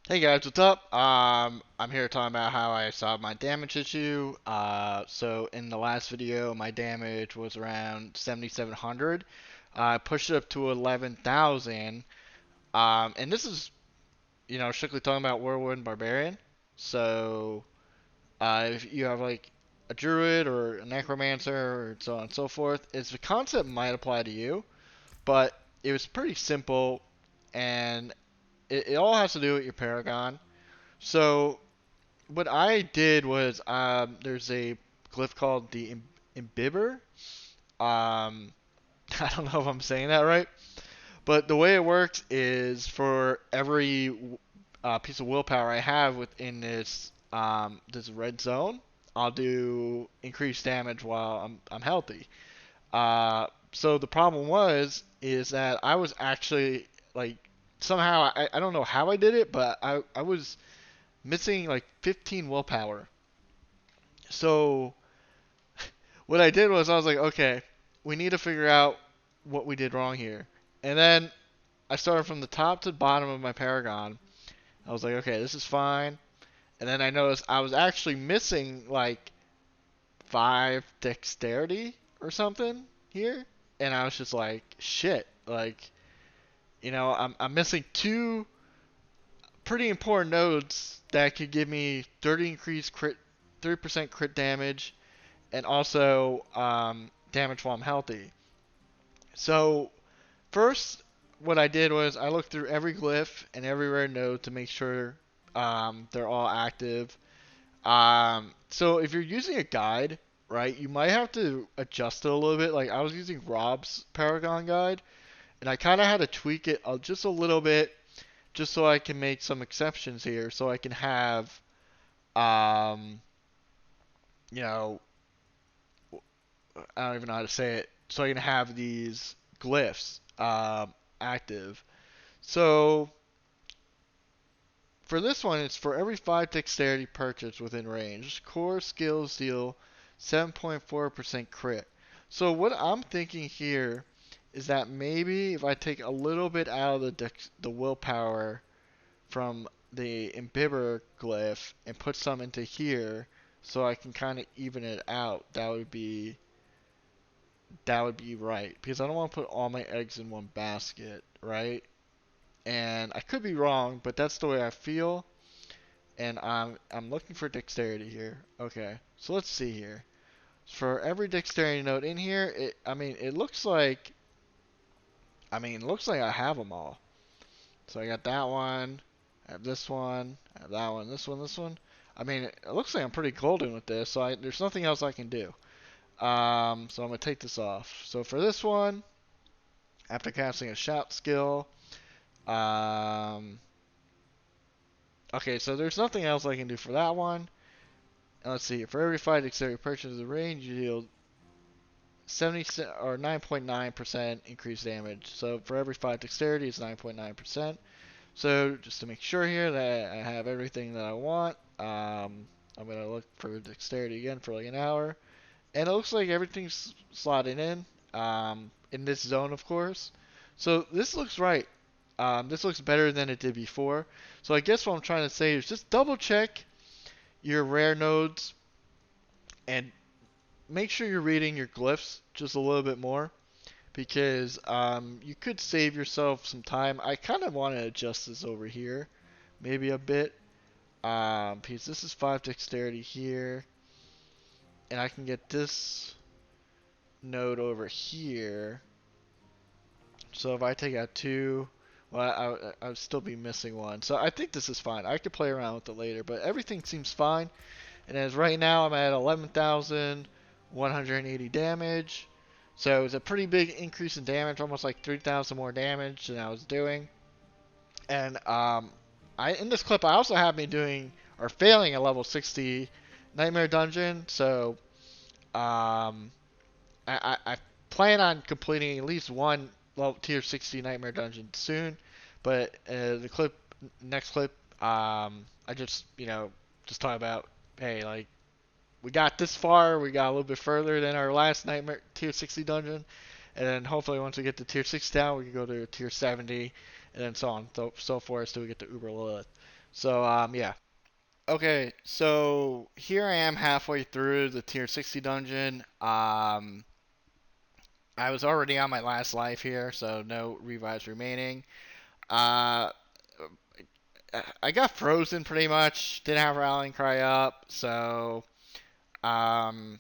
Hey guys, what's up? I'm here talking about how I solved my damage issue. So in the last video, my damage was around 7,700. I pushed it up to 11,000. And this is, strictly talking about Whirlwind Barbarian. So, if you have like a druid or a necromancer or so on and so forth, it's the concept might apply to you, but it was pretty simple, and it all has to do with your paragon. So what I did was there's a glyph called the Imbiber. I don't know if I'm saying that right, but the way it works is for every piece of willpower I have within this red zone, I'll do increased damage while I'm healthy. So the problem is that I was actually like somehow I don't know how I did it, but I was missing like 15 willpower. So what I did was I was like, okay, we need to figure out what we did wrong here. And then I started from the top to the bottom of my Paragon. I was like, okay, this is fine. And then I noticed I was actually missing like 5 dexterity or something here. And I was just like, shit. Like, I'm missing two pretty important nodes that could give me 30% crit damage and also damage while I'm healthy. So first, what I did was I looked through every glyph and every rare node to make sure they're all active. So if you're using a guide, right, you might have to adjust it a little bit. Like I was using Rob's Paragon guide, and I kind of had to tweak it just a little bit, just so I can make some exceptions here, so I can have, um, you know, I don't even know how to say it, so I can have these glyphs active. So for this one, it's for every 5 dexterity purchase within range. Core skills deal 7.4% crit. So what I'm thinking here is that maybe if I take a little bit out of the willpower from the Imbiber glyph and put some into here, so I can kind of even it out, that would be right, because I don't want to put all my eggs in one basket, right? And I could be wrong, but that's the way I feel. And I'm looking for dexterity here. Okay, so let's see here. For every dexterity note in here, it looks like I have them all. So I got that one, I have this one, I have that one, this one, this one. I mean, it looks like I'm pretty golden with this, so there's nothing else I can do. So I'm gonna take this off. So for this one, after casting a shout skill, um, okay, so there's nothing else I can do for that one. And let's see, for every 5 dexterity purchase of the range, you deal 70 or 9.9% increased damage. So for every 5 dexterity, it's 9.9%. So just to make sure here that I have everything that I want, I'm gonna look for dexterity again for like an hour, and it looks like everything's slotted in this zone, of course. So this looks right. This looks better than it did before. So I guess what I'm trying to say is just double check your rare nodes and make sure you're reading your glyphs just a little bit more, because you could save yourself some time. I kind of want to adjust this over here maybe a bit, because this is 5 dexterity here, and I can get this node over here. So if I take out 2, well, I would still be missing 1. So I think this is fine. I could play around with it later, but everything seems fine. And as right now, I'm at 11,180 damage. So it's a pretty big increase in damage, almost like 3,000 more damage than I was doing. And I in this clip, I also have me doing or failing a level 60 Nightmare Dungeon. So um, I plan on completing at least one level tier 60 Nightmare Dungeon soon. But the next clip, I just talk about, hey, like, we got this far, we got a little bit further than our last Nightmare Tier 60 dungeon, and then hopefully once we get to Tier 60 down, we can go to Tier 70, and then so on so forth, so we get to Uber Lilith. Yeah. Okay, so here I am halfway through the tier 60 dungeon. I was already on my last life here, so no revives remaining. Uh, I got frozen pretty much. Didn't have rallying cry up, so um,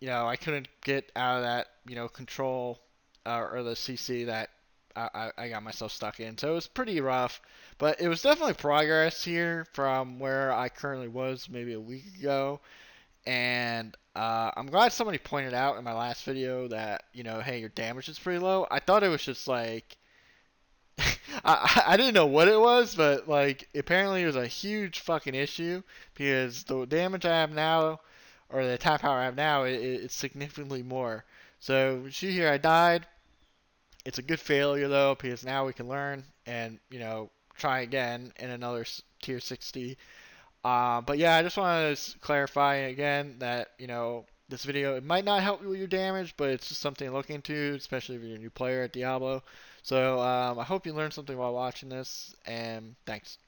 I couldn't get out of that, control or the CC that I got myself stuck in. So it was pretty rough, but it was definitely progress here from where I currently was maybe a week ago. And I'm glad somebody pointed out in my last video that, hey, your damage is pretty low. I thought it was just like, I didn't know what it was, but like apparently it was a huge fucking issue because the damage I have now, or the attack power I have now, it's significantly more. So see here, I died. It's a good failure though because now we can learn and try again in another tier 60. But yeah, I just wanted to clarify again that this video, it might not help you with your damage, but it's just something to look into, especially if you're a new player at Diablo. So I hope you learned something while watching this, and thanks.